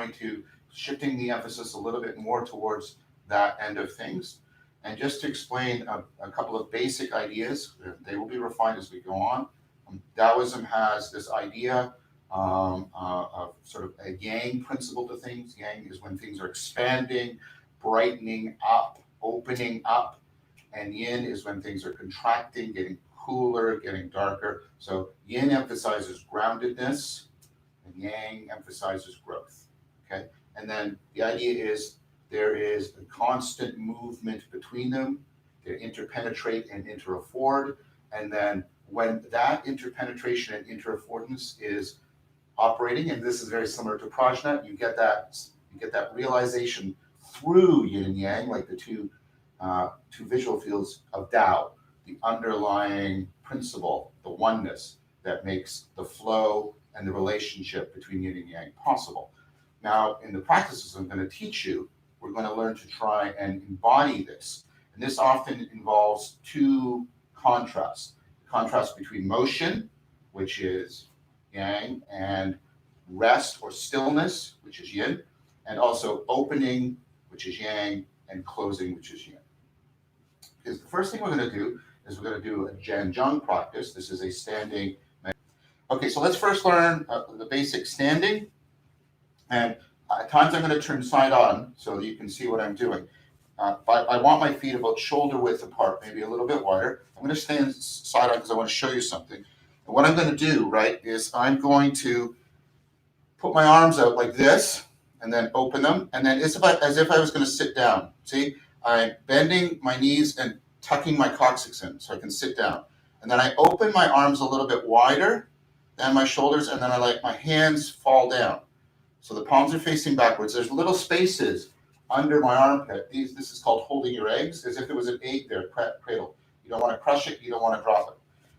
trying to shifting the emphasis a little bit more towards that end of things. And just to explain a couple of basic ideas, they will be refined as we go on. Taoism has this idea of sort of a yang principle to things. Yang is when things are expanding, brightening up, opening up, and yin is when things are contracting, getting cooler, getting darker. So yin emphasizes groundedness, and yang emphasizes growth. Okay, and then the idea is there is a constant movement between them. They interpenetrate and interafford, and then when that interpenetration and interaffordance is operating, and this is very similar to prajna, you get that realization through yin and yang, like the two visual fields of Tao, the underlying principle, the oneness that makes the flow and the relationship between yin and yang possible. Now, in the practices I'm going to teach you, we're going to learn to try and embody this. And this often involves two contrasts. Contrast between motion, which is yang, and rest or stillness, which is yin, and also opening, which is yang, and closing, which is yin. Because the first thing we're going to do is we're going to do a Janjung practice. This is a standing. Okay, so let's first learn the basic standing. And at times I'm going to turn side on so that you can see what I'm doing. I want my feet about shoulder width apart, maybe a little bit wider. I'm going to stand side on because I want to show you something. And what I'm going to do, right, is I'm going to put my arms out like this and then open them. And then it's about as if I was going to sit down. See, I'm bending my knees and tucking my coccyx in so I can sit down. And then I open my arms a little bit wider than my shoulders, and then I let my hands fall down. So the palms are facing backwards. There's little spaces under my armpit. This is called holding your eggs, as if it was an egg there, cradle. You don't want to crush it, you don't want to drop it.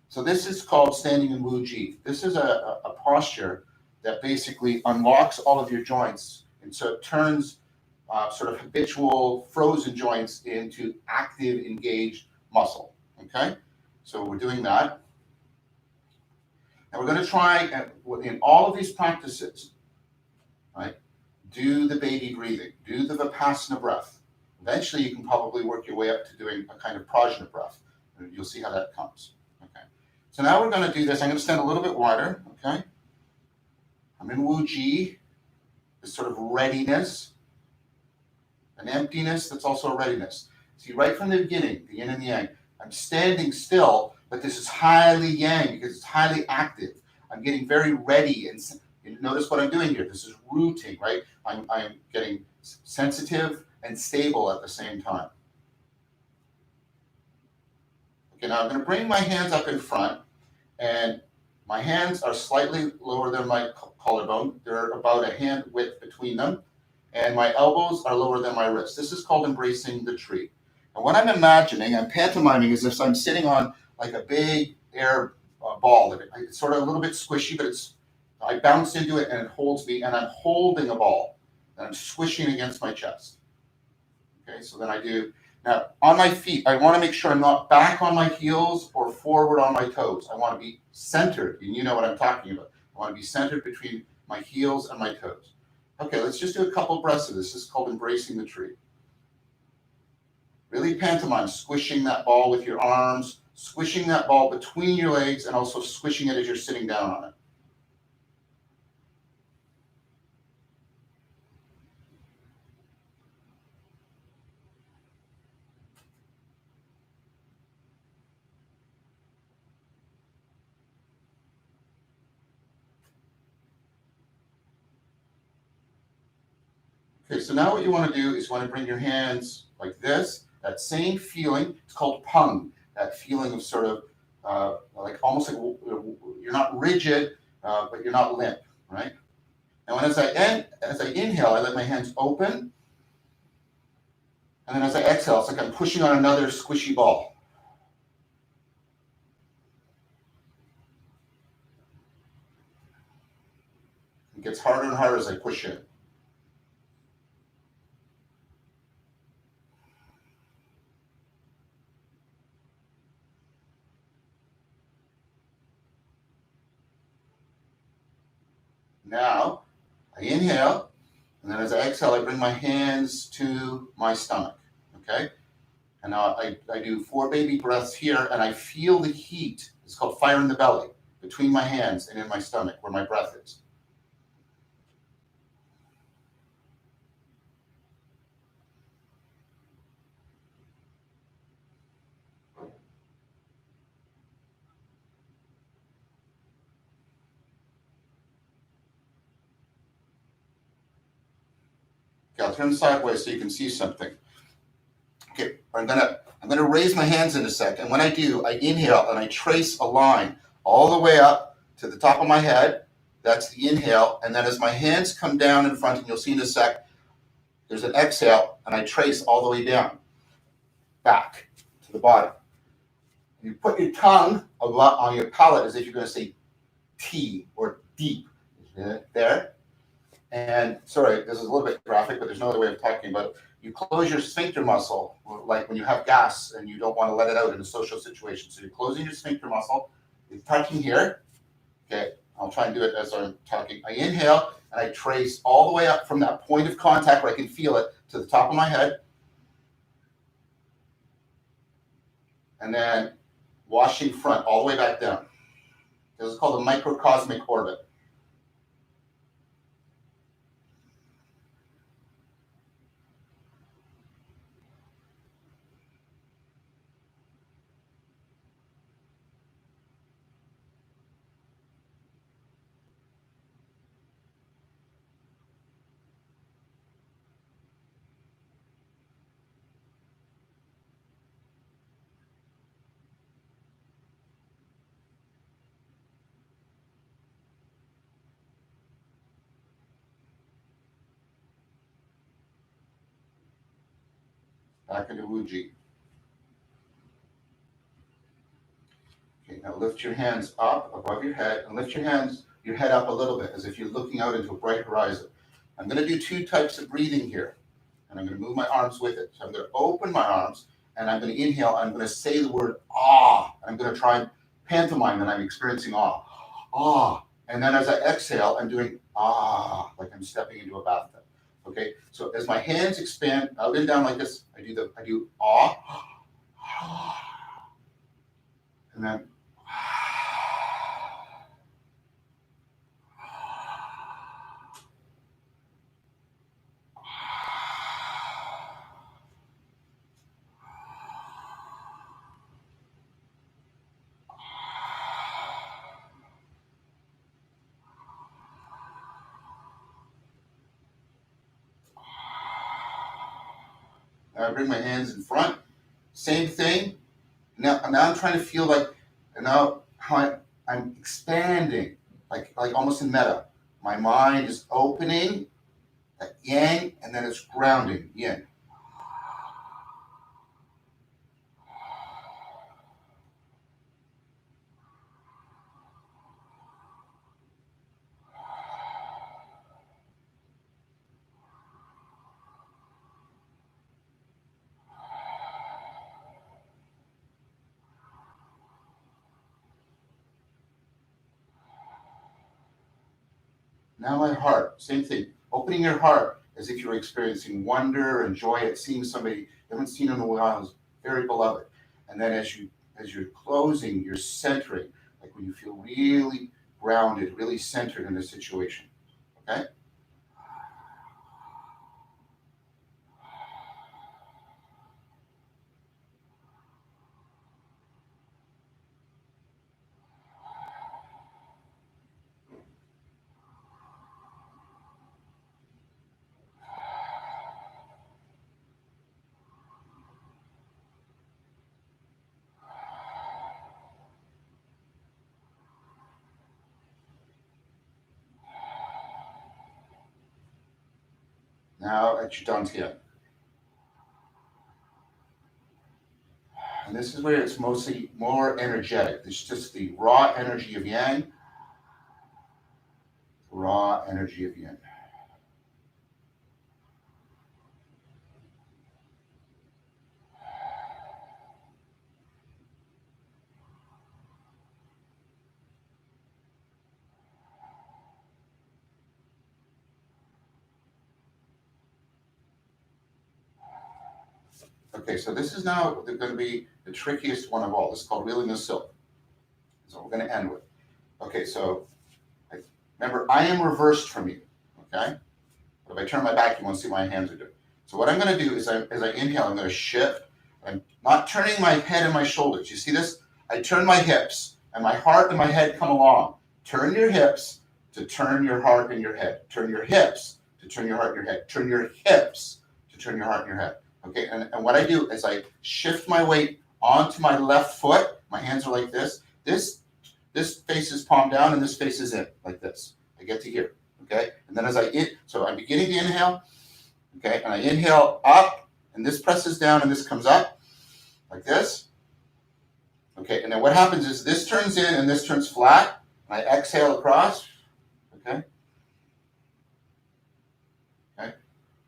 So this is called standing in Wu Ji. This is a posture that basically unlocks all of your joints, and so it turns sort of habitual frozen joints into active, engaged muscle. Okay, so we're doing that. And we're going to try, in all of these practices, right, do the baby breathing, do the Vipassana breath. Eventually, you can probably work your way up to doing a kind of prajna breath. And you'll see how that comes. Okay. So now we're going to do this. I'm going to stand a little bit wider. Okay. I'm in Wu Ji, this sort of readiness, an emptiness that's also a readiness. See, right from the beginning, the yin and the yang, I'm standing still, but this is highly yang because it's highly active. I'm getting very ready, and you notice what I'm doing here. This is rooting, right? I'm getting sensitive and stable at the same time. Okay, now I'm going to bring my hands up in front, and my hands are slightly lower than my collarbone. They're about a hand width between them, and my elbows are lower than my wrists. This is called embracing the tree. And what I'm imagining, I'm pantomiming, is if I'm sitting on like a big air ball. It's sort of a little bit squishy, but I bounce into it and it holds me, and I'm holding a ball, and I'm swishing against my chest. Okay, so then I do. Now, on my feet, I want to make sure I'm not back on my heels or forward on my toes. I want to be centered, and you know what I'm talking about. I want to be centered between my heels and my toes. Okay, let's just do a couple breaths of this. This is called embracing the tree. Really pantomime, squishing that ball with your arms, squishing that ball between your legs, and also squishing it as you're sitting down on it. Okay, so now what you want to do is you want to bring your hands like this. That same feeling, it's called pung. That feeling of sort of like almost like you're not rigid, but you're not limp, right? And as I inhale, I let my hands open, and then as I exhale, it's like I'm pushing on another squishy ball. It gets harder and harder as I push in. Now, I inhale, And then as I exhale, I bring my hands to my stomach, okay? And now I do 4 baby breaths here, and I feel the heat. It's called fire in the belly, between my hands and in my stomach, where my breath is. Okay, I'll turn sideways so you can see something. Okay, I'm gonna raise my hands in a second. When I do, I inhale and I trace a line all the way up to the top of my head. That's the inhale. And then as my hands come down in front, and you'll see in a sec, there's an exhale, and I trace all the way down, back to the bottom. You put your tongue a lot on your palate as if you're going to say T or deep. There. And sorry, this is a little bit graphic, but there's no other way of talking about it. You close your sphincter muscle, like when you have gas and you don't want to let it out in a social situation. So you're closing your sphincter muscle. It's touching here. Okay, I'll try and do it as I'm talking. I inhale and I trace all the way up from that point of contact where I can feel it to the top of my head. And then washing front all the way back down. This is called a microcosmic orbit. Back into Wuji. Okay, now lift your hands up above your head and lift your head up a little bit as if you're looking out into a bright horizon. I'm going to do 2 types of breathing here, and I'm going to move my arms with it. So I'm going to open my arms, and I'm going to inhale. I'm going to say the word ah, and I'm going to try and pantomime that I'm experiencing ah, ah. And then as I exhale, I'm doing ah, like I'm stepping into a bathtub. Okay, so as my hands expand out and down like this, I do ah, and then I bring my hands in front. Same thing. Now I'm trying to feel like, now how I'm expanding, like almost in meta. My mind is opening, like yang, and then it's grounding, yin. Now my heart, same thing. Opening your heart as if you're experiencing wonder and joy at seeing somebody you haven't seen in a while, is very beloved. And then as you're closing, you're centering, like when you feel really grounded, really centered in a situation. Okay? Now at your dantian. And this is where it's mostly more energetic. It's just the raw energy of yang, raw energy of yin. Okay, so this is now going to be the trickiest one of all. This is called Wheeling the Silk. So we're going to end with. Okay, so remember, I am reversed from you. Okay? But if I turn my back, you won't see what my hands are doing. So what I'm going to do is, as I inhale, I'm going to shift. I'm not turning my head and my shoulders. You see this? I turn my hips, and my heart and my head come along. Turn your hips to turn your heart and your head. Turn your hips to turn your heart and your head. Turn your hips to turn your heart and your head. Okay, and what I do is I shift my weight onto my left foot. My hands are like this. This faces palm down, and this faces in, like this. I get to here. Okay, and then so I'm beginning to inhale. Okay, and I inhale up, and this presses down, and this comes up, like this. Okay, and then what happens is this turns in, and this turns flat, and I exhale across. Okay. Okay.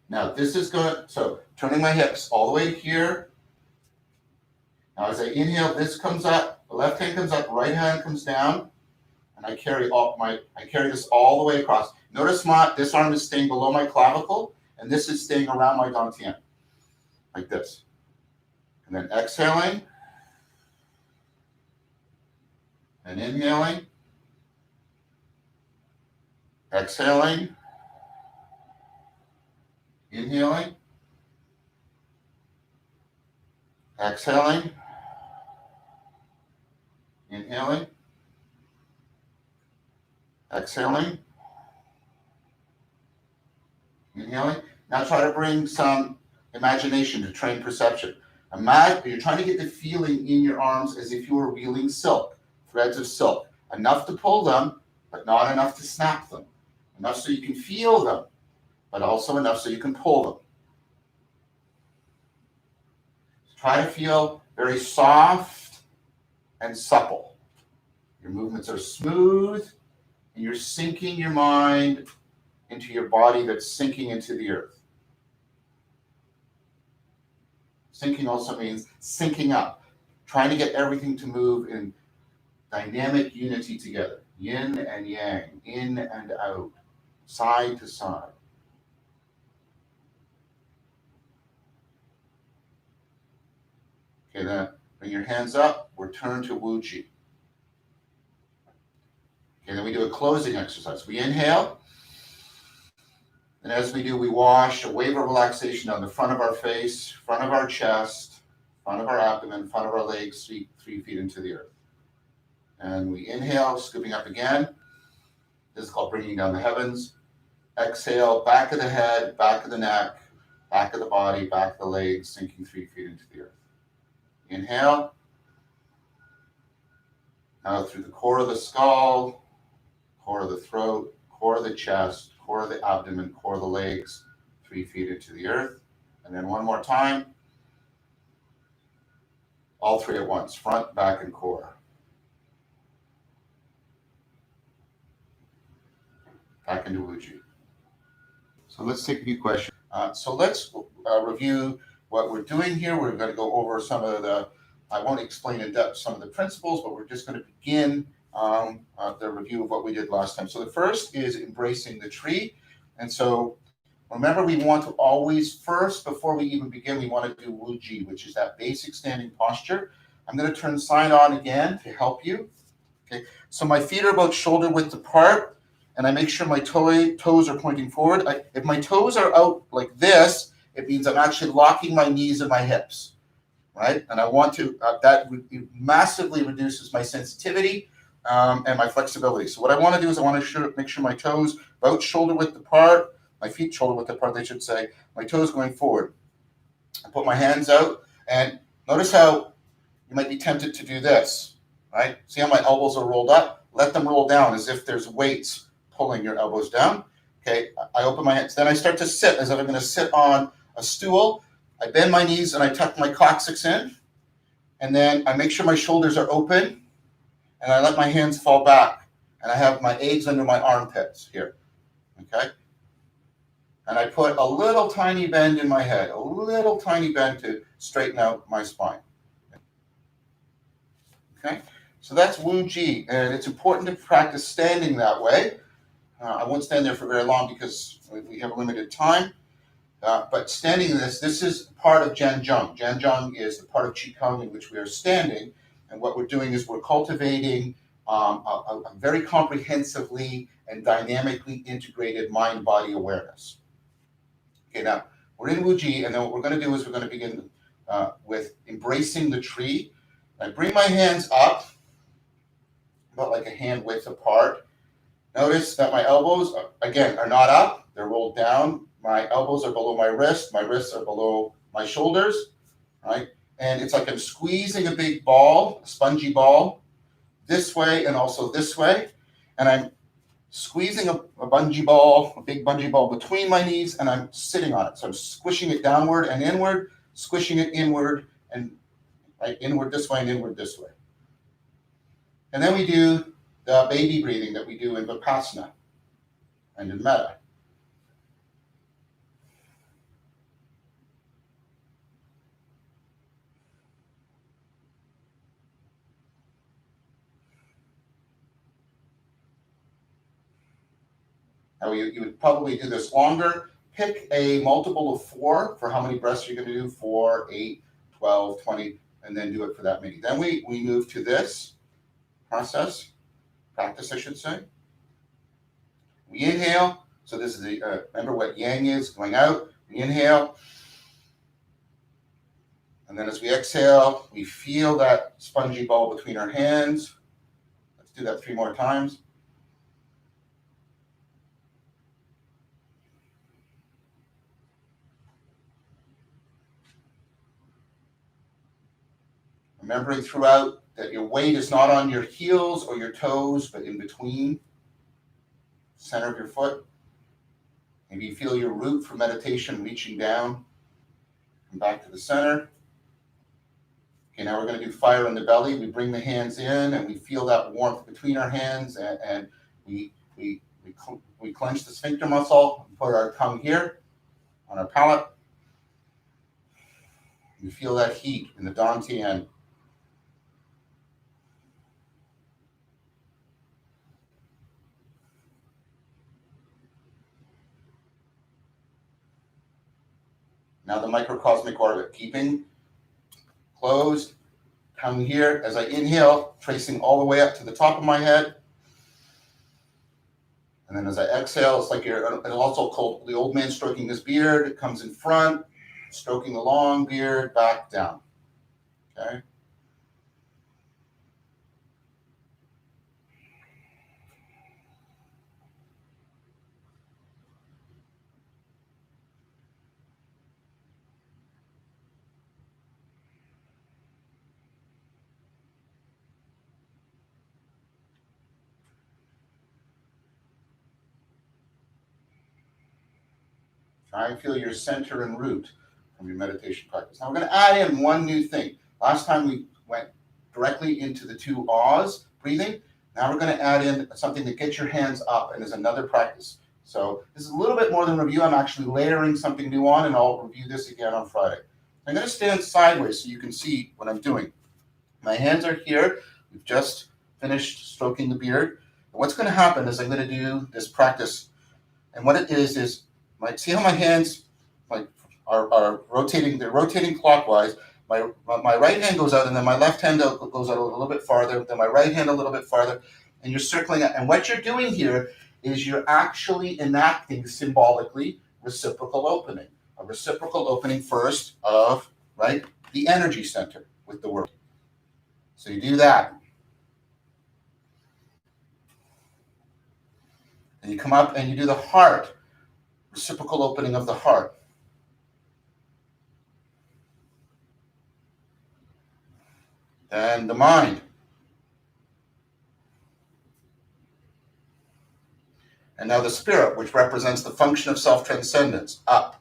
Now this is going, so turning my hips all the way to here. Now as I inhale, this comes up, the left hand comes up, right hand comes down, and I carry this all the way across. Notice this arm is staying below my clavicle, and this is staying around my dantian, like this. And then exhaling, and inhaling, exhaling, inhaling, exhaling, inhaling, exhaling, inhaling. Now try to bring some imagination to train perception. Imagine you're trying to get the feeling in your arms as if you were wheeling silk, threads of silk. Enough to pull them, but not enough to snap them. Enough so you can feel them, but also enough so you can pull them. Try to feel very soft and supple. Your movements are smooth, and you're sinking your mind into your body that's sinking into the earth. Sinking also means syncing up, trying to get everything to move in dynamic unity together. Yin and yang, in and out, side to side. Okay, then bring your hands up, return to Wuji. Okay, then we do a closing exercise. We inhale, and as we do, we wash a wave of relaxation down the front of our face, front of our chest, front of our abdomen, front of our legs, 3 feet into the earth. And we inhale, scooping up again. This is called bringing down the heavens. Exhale, back of the head, back of the neck, back of the body, back of the legs, sinking 3 feet into the earth. Inhale. Now through the core of the skull, core of the throat, core of the chest, core of the abdomen, core of the legs, 3 feet into the earth. And then one more time. All 3 at once, front, back, and core. Back into Wuji. So let's take a few questions. So let's review what we're doing here. We're going to go over some of I won't explain in depth some of the principles, but we're just going to begin the review of what we did last time. So the first is embracing the tree. And so remember, we want to always first, before we even begin, we want to do Wuji, which is that basic standing posture. I'm going to turn sign on again to help you. Okay, so my feet are about shoulder width apart, and I make sure my toes are pointing forward. If my toes are out like this, it means I'm actually locking my knees and my hips, right? And I want to, that massively reduces my sensitivity and my flexibility. So what I want to do is I want to make sure my toes about shoulder width apart, my feet shoulder width apart, they should say, my toes going forward. I put my hands out, and notice how you might be tempted to do this, right? See how my elbows are rolled up? Let them roll down as if there's weights pulling your elbows down. Okay, I open my hands. Then I start to sit as if I'm going to sit on a stool. I bend my knees and I tuck my coccyx in. And then I make sure my shoulders are open. And I let my hands fall back. And I have my eggs under my armpits here. Okay? And I put a little tiny bend in my head. A little tiny bend to straighten out my spine. Okay? So that's Wuji. And it's important to practice standing that way. I won't stand there for very long because we have a limited time. But standing in this is part of Janjung. Janjung is the part of Qigong in which we are standing. And what we're doing is we're cultivating a very comprehensively and dynamically integrated mind-body awareness. Okay, now we're in Wuji, and then what we're going to do is we're going to begin with embracing the tree. I bring my hands up, about like a hand width apart. Notice that my elbows, again, are not up. They're rolled down. My elbows are below my wrists. My wrists are below my shoulders, right? And it's like I'm squeezing a big ball, a spongy ball, this way and also this way. And I'm squeezing a bungee ball, a big bungee ball between my knees, and I'm sitting on it. So I'm squishing it downward and inward, squishing it inward and right, inward this way and inward this way. And then we do the baby breathing that we do in Vipassana and in Metta. Now you would probably do this longer. Pick a multiple of 4 for how many breaths you're going to do, 4, 8, 12, 20, and then do it for that many. Then we move to this practice, I should say. We inhale. So this is the, remember what yang is, going out. We inhale. And then as we exhale, we feel that spongy ball between our hands. Let's do that 3 more times. Remembering throughout that your weight is not on your heels or your toes, but in between, center of your foot. Maybe you feel your root for meditation reaching down. Come back to the center. Okay, now we're going to do fire in the belly. We bring the hands in and we feel that warmth between our hands, and we clench the sphincter muscle and put our tongue here on our palate. We feel that heat in the dantian. Now the microcosmic orbit, keeping closed, tongue here. As I inhale, tracing all the way up to the top of my head. And then as I exhale, it's like you're, and also called the old man stroking his beard. It comes in front, stroking the long beard, back down. Okay. Try and feel your center and root from your meditation practice. Now we're going to add in one new thing. Last time we went directly into the 2 ahs breathing. Now we're going to add in something that gets your hands up, and is another practice. So this is a little bit more than review. I'm actually layering something new on, and I'll review this again on Friday. I'm going to stand sideways so you can see what I'm doing. My hands are here. We've just finished stroking the beard. And what's going to happen is I'm going to do this practice. And what it is see how my hands are rotating, they're rotating clockwise. My right hand goes out, and then my left hand goes out a little bit farther, then my right hand a little bit farther, and you're circling it. And what you're doing here is you're actually enacting symbolically reciprocal opening. A reciprocal opening first of, right, the energy center with the word. So you do that. And you come up and you do the heart, reciprocal opening of the heart. And the mind. And now the spirit, which represents the function of self-transcendence, up.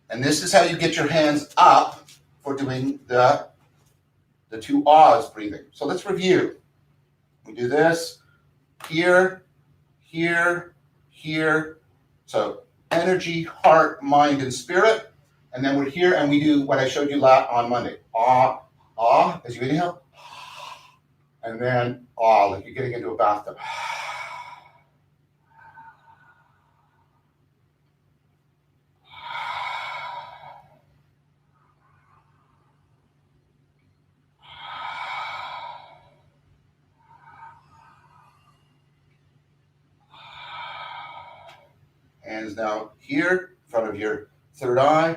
And this is how you get your hands up for doing the 2 ahs breathing. So let's review. We do this here, here, here. So energy, heart, mind, and spirit. And then we're here and we do what I showed you on Monday. Ah, ah, as you inhale. And then ah, like you're getting into a bathtub. Hands now here, in front of your third eye.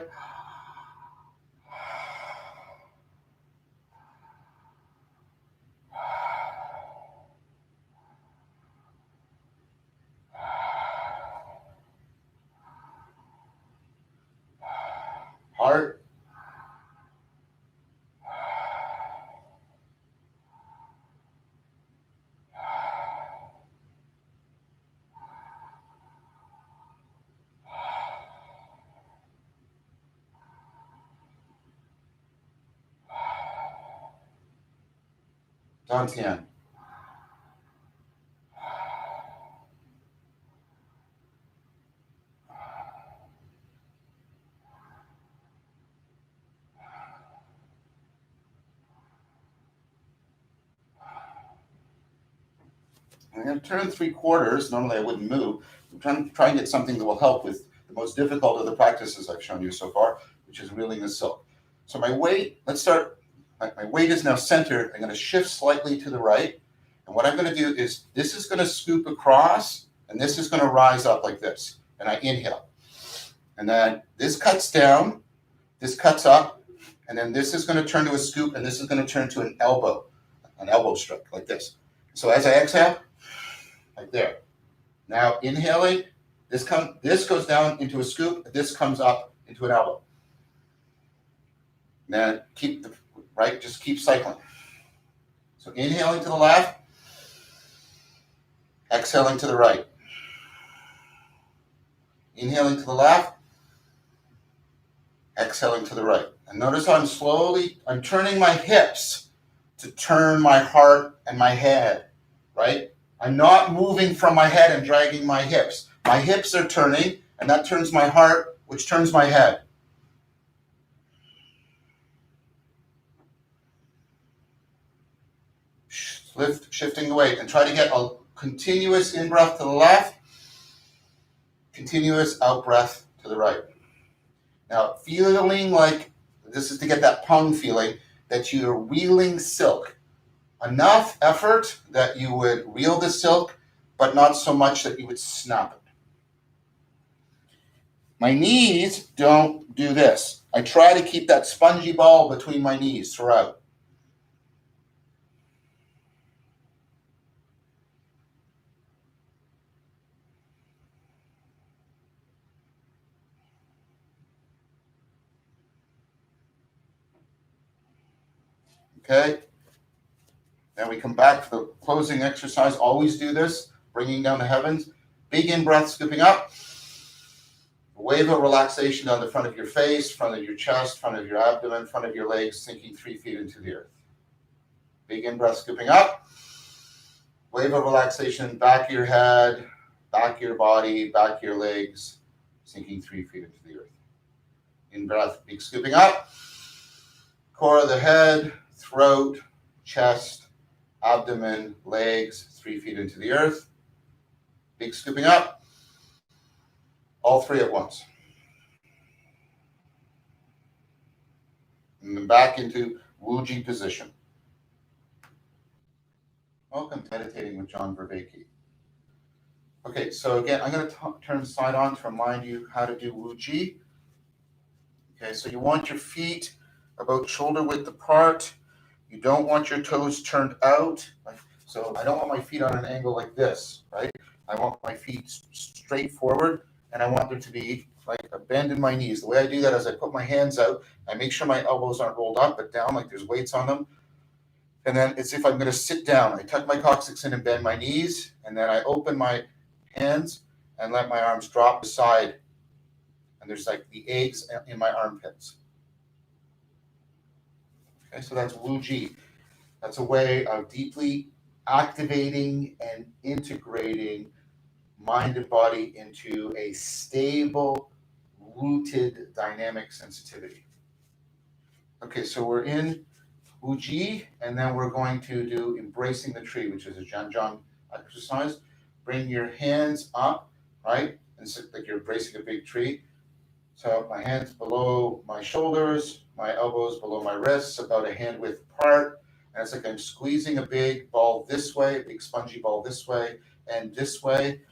Heart. Dantian. I'm going to turn 3/4. Normally I wouldn't move. I'm trying to try and get something that will help with the most difficult of the practices I've shown you so far, which is reeling the silk. So my weight, let's start. My weight is now centered. I'm going to shift slightly to the right. And what I'm going to do is this is going to scoop across, and this is going to rise up like this. And I inhale. And then this cuts down, this cuts up, and then this is going to turn to a scoop, and this is going to turn to an elbow stroke like this. So as I exhale, like there. Now inhaling, this goes down into a scoop, this comes up into an elbow. Then just keep cycling. So inhaling to the left, exhaling to the right. Inhaling to the left, exhaling to the right. And notice how I'm turning my hips to turn my heart and my head, right? I'm not moving from my head and dragging my hips. My hips are turning, and that turns my heart, which turns my head. Shifting the weight, and try to get a continuous in-breath to the left, continuous out-breath to the right. Now, feeling like, this is to get that pung feeling, that you're reeling silk. Enough effort that you would reel the silk, but not so much that you would snap it. My knees don't do this. I try to keep that spongy ball between my knees throughout. Okay? Then we come back to the closing exercise. Always do this, bringing down the heavens. Big in-breath, scooping up. A wave of relaxation down the front of your face, front of your chest, front of your abdomen, front of your legs, sinking 3 feet into the earth. Big in-breath, scooping up. Wave of relaxation, back of your head, back of your body, back of your legs, sinking 3 feet into the earth. In-breath, big scooping up. Core of the head, throat, chest, abdomen, legs, 3 feet into the earth. Big scooping up. All three at once. And then back into Wuji position. Welcome to Meditating with John Vervaeke. Okay, so again, I'm going to turn the slide on to remind you how to do Wuji. Okay, so you want your feet about shoulder width apart. You don't want your toes turned out. So I don't want my feet on an angle like this, right? I want my feet straight forward, and I want there to be like a bend in my knees. The way I do that is I put my hands out. I make sure my elbows aren't rolled up, but down like there's weights on them. And then it's if I'm going to sit down. I tuck my coccyx in and bend my knees, and then I open my hands and let my arms drop aside. And there's like the eggs in my armpits. Okay, so that's Wuji. That's a way of deeply activating and integrating mind and body into a stable, rooted, dynamic sensitivity. Okay, so we're in Wuji, and then we're going to do Embracing the Tree, which is a Janjang exercise. Bring your hands up, right? And it's like you're embracing a big tree. So my hands below my shoulders, my elbows below my wrists, about a hand width apart. And it's like I'm squeezing a big ball this way, a big spongy ball this way, and this way.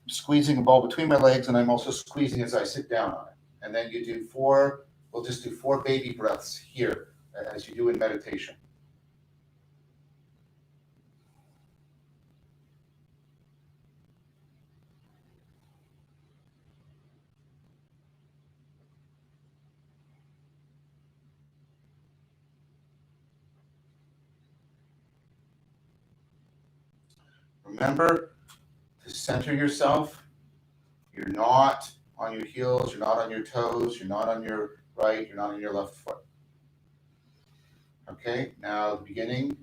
squeezing a ball between my legs, and I'm also squeezing as I sit down on it. And then you do four, we'll just do 4 baby breaths here, as you do in meditation. Remember to center yourself. You're not on your heels, you're not on your toes, you're not on your right, you're not on your left foot. Okay, now the beginning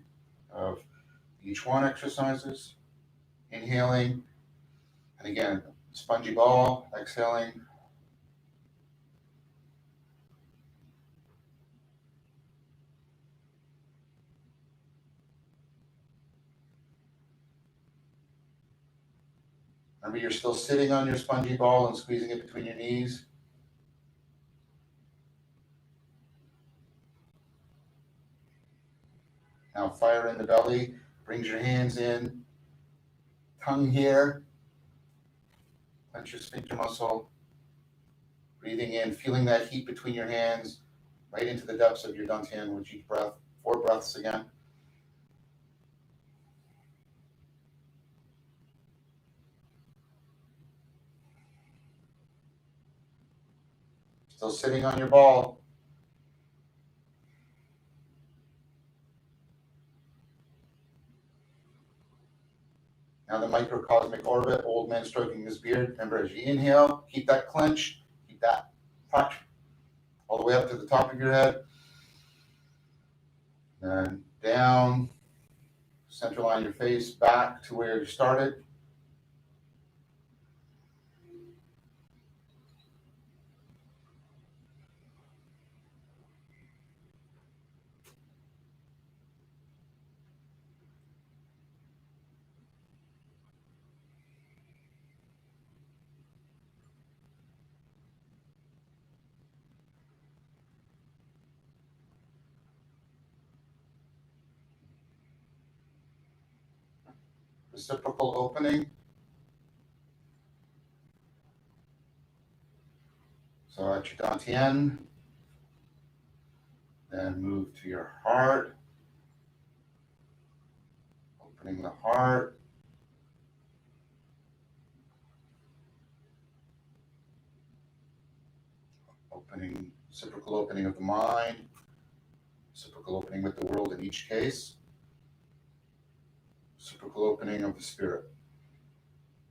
of each one exercises. Inhaling, and again, spongy ball, exhaling. Remember, you're still sitting on your spongy ball and squeezing it between your knees. Now fire in the belly, brings your hands in, tongue here, clench your sphincter muscle, breathing in, feeling that heat between your hands, right into the depths of your dantian with each breath. 4 breaths again. Still sitting on your ball. Now the microcosmic orbit, old man stroking his beard. Remember, as you inhale, keep that clench, keep that touch all the way up to the top of your head. And down, center line your face, back to where you started. Reciprocal opening. So at your dantian, then move to your heart, opening the heart, opening, reciprocal opening of the mind, reciprocal opening with the world in each case, reciprocal opening of the spirit,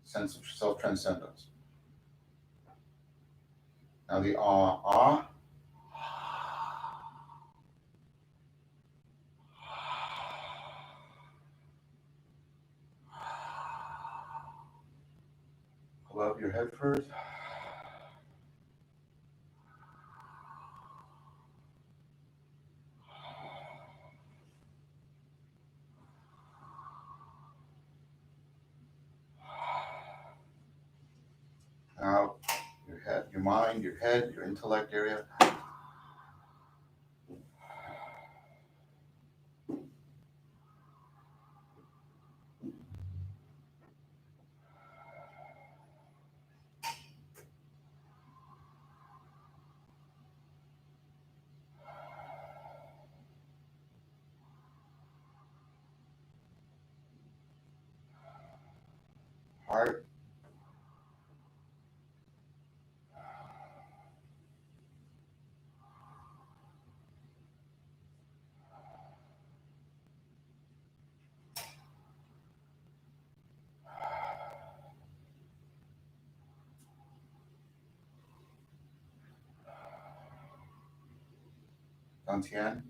sense of self-transcendence. Now the ah. Pull out your head first. Now your head, your mind, your head, your intellect area. Heart. Dantian.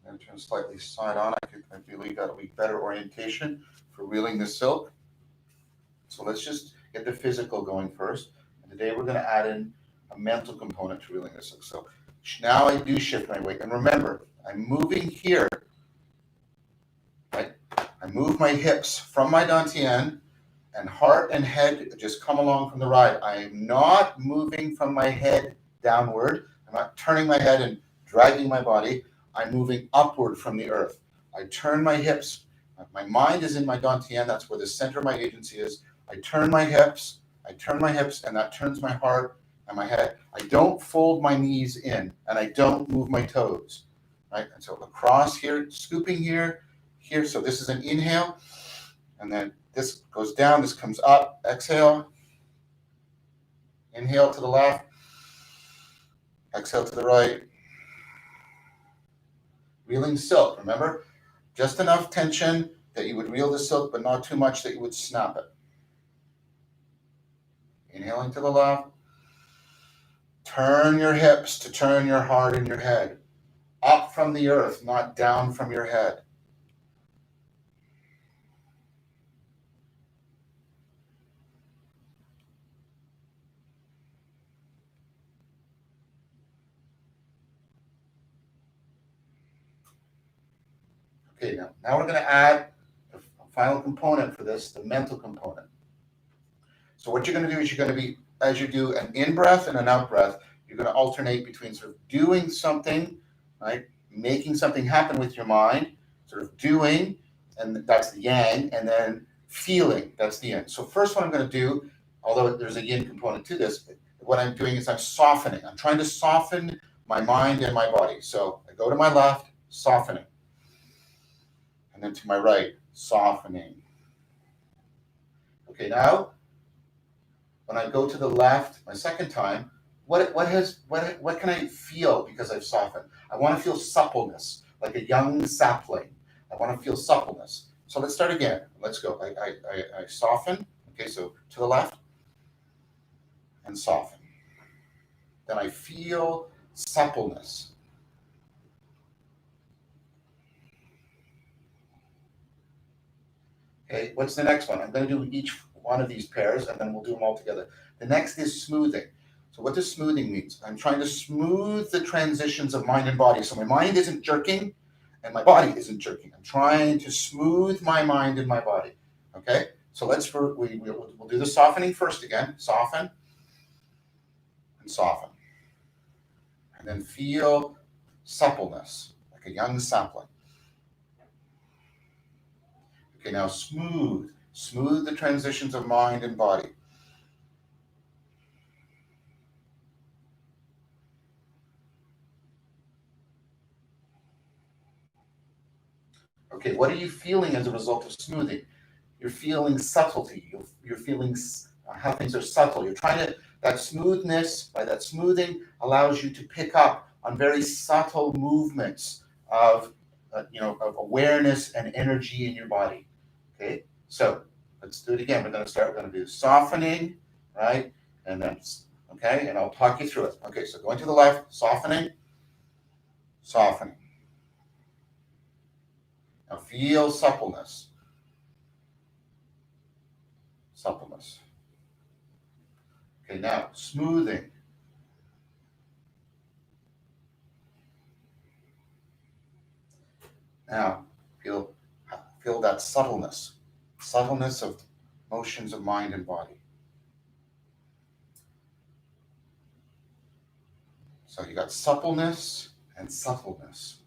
And turn slightly side on. I feel you got a better orientation for reeling the silk. So let's just get the physical going first. And today we're going to add in a mental component to reeling the silk. So now I do shift my weight. And remember, I'm moving here, I move my hips from my dantian, and heart and head just come along from the ride. I am not moving from my head downward. I'm not turning my head and dragging my body. I'm moving upward from the earth. I turn my hips. My mind is in my dantian. That's where the center of my agency is. I turn my hips, and that turns my heart and my head. I don't fold my knees in, and I don't move my toes. Right? And so across here, scooping here, here. So this is an inhale, and then this goes down, this comes up. Exhale. Inhale to the left. Exhale to the right. Reeling silk, remember? Just enough tension that you would reel the silk, but not too much that you would snap it. Inhaling to the left. Turn your hips to turn your heart and your head. Up from the earth, not down from your head. Okay, now we're going to add the final component for this, the mental component. So what you're going to do is you're going to be, as you do an in-breath and an out-breath, you're going to alternate between sort of doing something, right, making something happen with your mind, sort of doing, and that's the yang, and then feeling, that's the yin. So first what I'm going to do, although there's a yin component to this, what I'm doing is I'm softening. I'm trying to soften my mind and my body. So I go to my left, softening. And then to my right, softening. Okay, now when I go to the left, my second time, what can I feel because I've softened? I want to feel suppleness, like a young sapling. I want to feel suppleness. So let's start again. Let's go. I soften. Okay, so to the left and soften. Then I feel suppleness. Okay, what's the next one? I'm going to do each one of these pairs, and then we'll do them all together. The next is smoothing. So what does smoothing mean? I'm trying to smooth the transitions of mind and body. So my mind isn't jerking, and my body isn't jerking. I'm trying to smooth my mind and my body. Okay, so we'll do the softening first again. Soften and soften, and then feel suppleness, like a young sapling. Okay, now smooth the transitions of mind and body. Okay, what are you feeling as a result of smoothing? You're feeling subtlety. You're feeling how things are subtle. You're trying to, that smoothness, by that smoothing, allows you to pick up on very subtle movements of, of awareness and energy in your body. Okay, so let's do it again. We're going to do softening, right? And then, okay, and I'll talk you through it. Okay, so going to the left, softening, softening. Now feel suppleness. Suppleness. Okay, now smoothing. Now feel that subtleness of motions of mind and body. So you got suppleness and subtleness,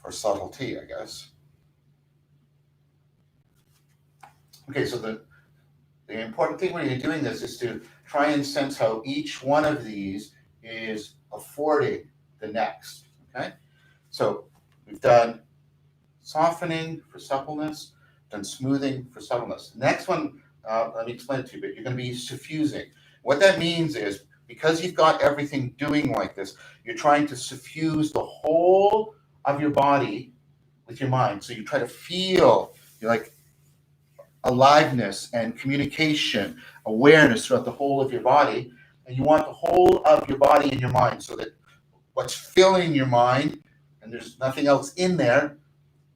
or subtlety, I guess. Okay, so the important thing when you're doing this is to try and sense how each one of these is affording the next. Okay, so we've done softening for suppleness, done smoothing for suppleness. Next one, let me explain it to you, but you're going to be suffusing. What that means is, because you've got everything doing like this, you're trying to suffuse the whole of your body with your mind. So you try to feel, like aliveness and communication, awareness throughout the whole of your body. And you want the whole of your body in your mind, so that what's filling your mind, and there's nothing else in there,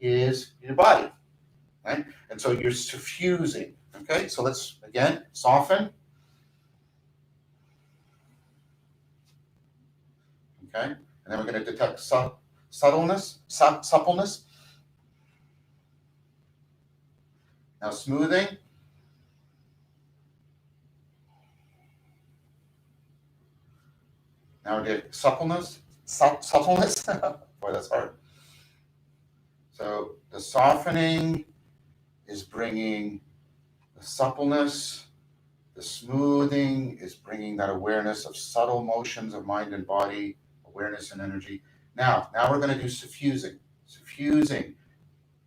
is your body, right? And so you're suffusing. Okay, so let's again soften. Okay, and then we're going to detect suppleness. Now smoothing. Now the suppleness. Suppleness. Boy, that's hard. So the softening is bringing the suppleness. The smoothing is bringing that awareness of subtle motions of mind and body, awareness and energy. Now we're going to do suffusing. Suffusing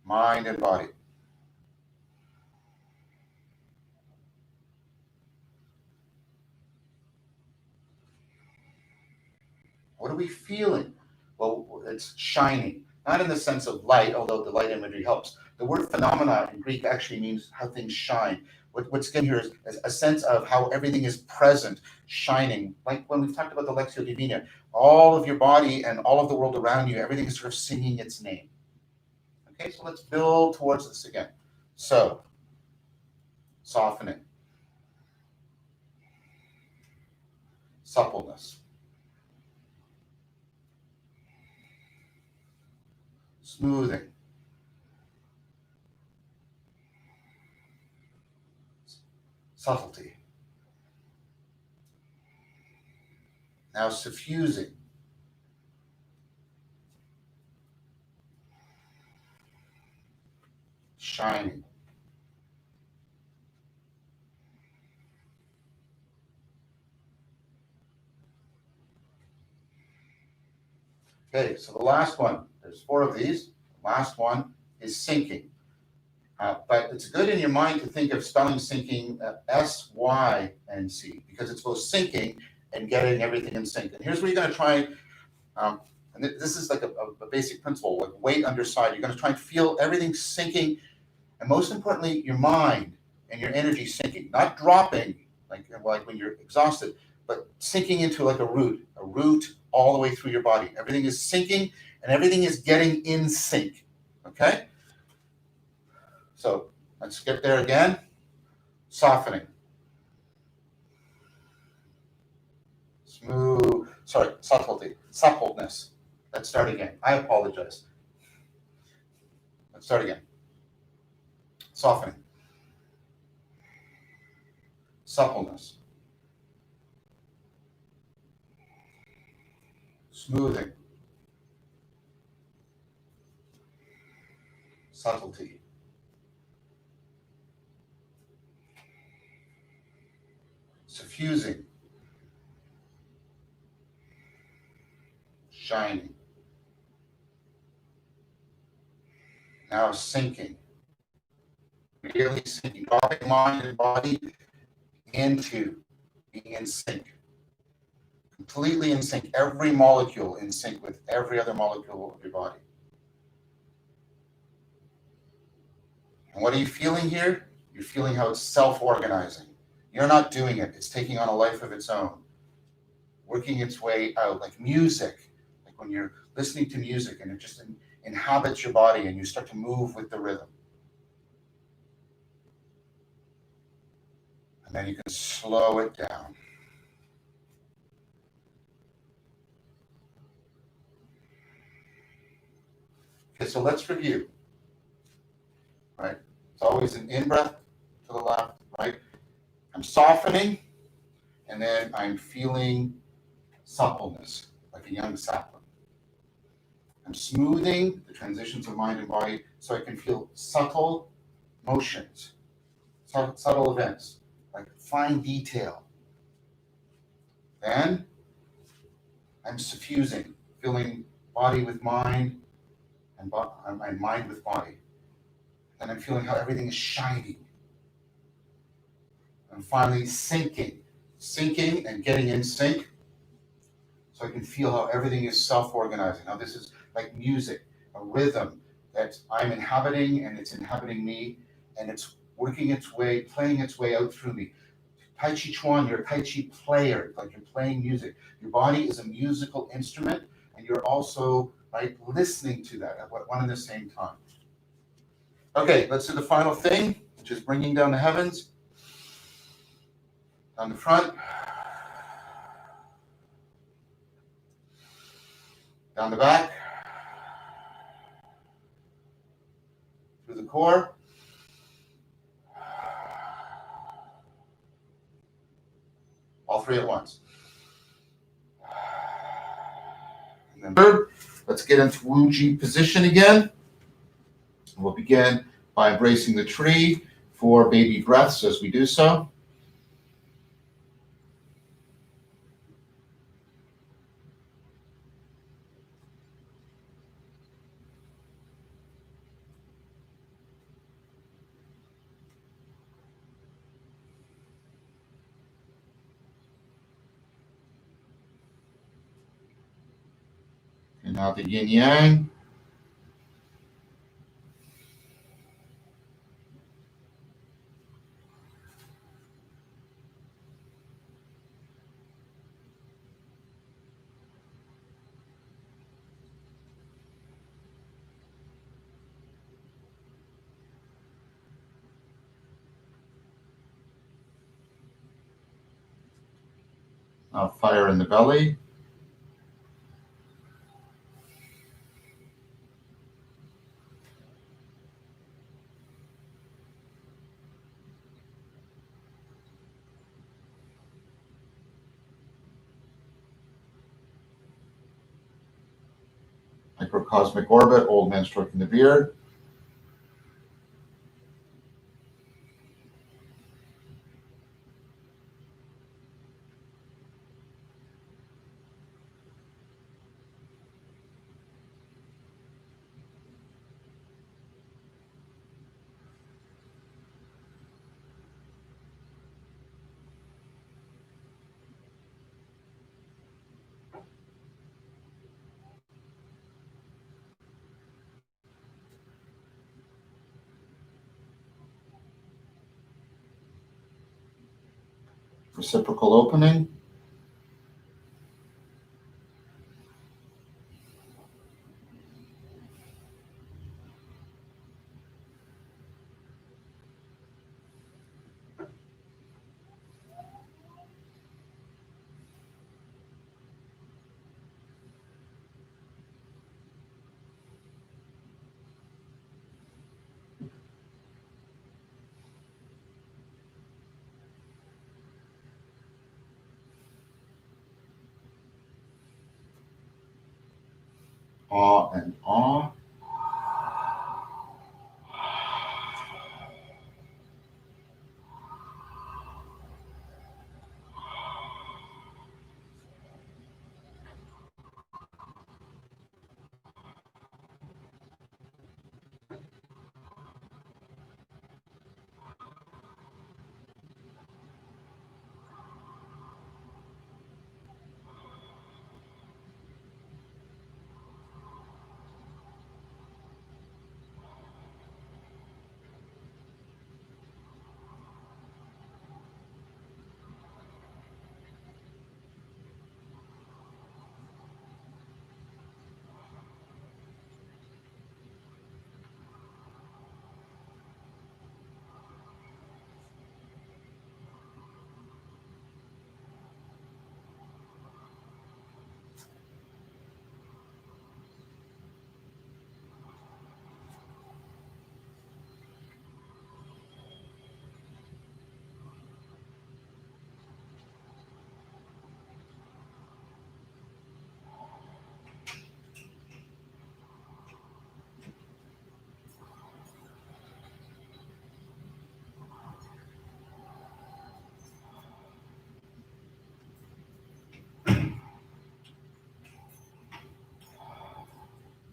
mind and body. What are we feeling? Well, it's shining, not in the sense of light, although the light imagery helps. The word phenomena in Greek actually means how things shine. What's given here is a sense of how everything is present, shining. Like when we've talked about the Lectio Divina, all of your body and all of the world around you, everything is sort of singing its name. Okay, so let's build towards this again. So, softening, suppleness, smoothing, subtlety. Now suffusing, shining. Okay, so the last one, there's 4 of these. The last one is sinking. But it's good in your mind to think of spelling sinking S-Y-N-C, because it's both sinking and getting everything in sync. And here's where you're going to try, and this is like a basic principle, like weight under side. You're going to try and feel everything sinking, and most importantly, your mind and your energy sinking, not dropping like when you're exhausted, but sinking into like a root all the way through your body. Everything is sinking and everything is getting in sync. Okay? So let's get there again. Softening. Subtlety. Suppleness. Let's start again. I apologize. Let's start again. Softening. Suppleness. Smoothing. Subtlety. Suffusing. Shining. Now sinking. Really sinking. Dropping mind and body into being in sync. Completely in sync. Every molecule in sync with every other molecule of your body. And what are you feeling here? You're feeling how it's self-organizing. You're not doing it. It's taking on a life of its own, working its way out, like music, like when you're listening to music and it just inhabits your body and you start to move with the rhythm. And then you can slow it down. Okay, so let's review. Right? It's always an in-breath to the left, right? I'm softening, and then I'm feeling suppleness, like a young sapling. I'm smoothing the transitions of mind and body so I can feel subtle motions, subtle events, like fine detail. Then I'm suffusing, filling body with mind and mind with body. Then I'm feeling how everything is shining. And finally sinking and getting in sync so I can feel how everything is self-organizing. Now this is like music, a rhythm that I'm inhabiting and it's inhabiting me and it's working its way, playing its way out through me. Tai Chi Chuan, you're a Tai Chi player, like you're playing music. Your body is a musical instrument and you're also right listening to that at one and the same time. Okay, let's do the final thing, which is bringing down the heavens. Down the front, down the back, through the core, All three at once. And then third, let's get into Wu-Ji position again. We'll begin by embracing the tree for baby breaths as we do so. And now the yin yang. Now fire in the belly. Microcosmic orbit, old man stroking the beard. Reciprocal opening. Ah and ah.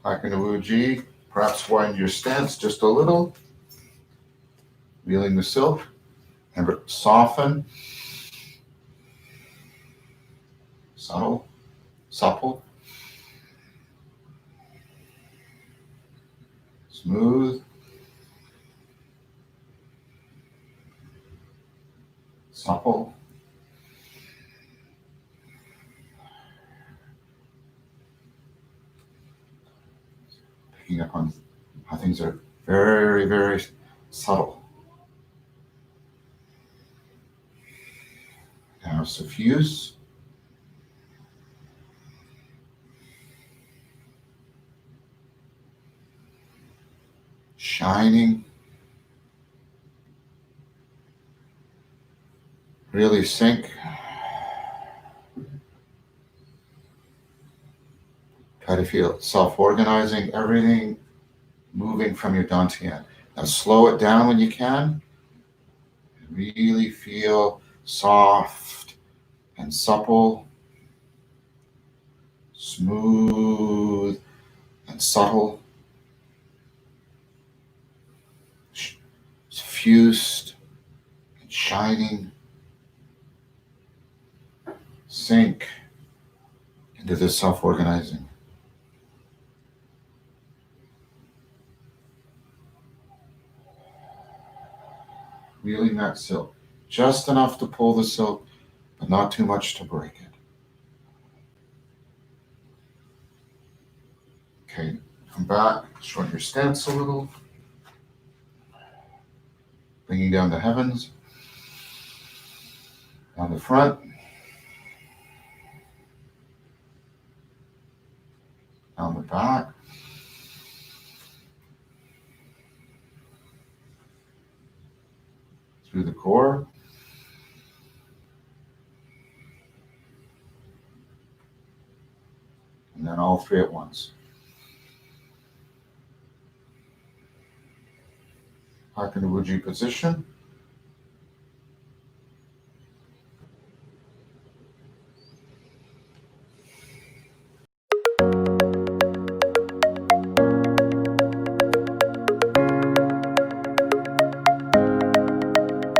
Back into Wu-Ji. Perhaps wind your stance just a little. Feeling the silk. Remember, soften. Subtle. Supple. Smooth. Supple. Picking up on how things are very, very subtle. Now suffuse. Shining. Really sink Try to feel self-organizing, everything moving from your dantian. Now slow it down when you can. Really feel soft and supple, smooth and subtle, suffused and shining. Sink into this self-organizing. Reeling that silk, just enough to pull the silk, but not too much to break it. Okay, come back, shorten your stance a little, bringing down the heavens, down the front, down the back, through the core, and then all three at once. Back in the Wuji position.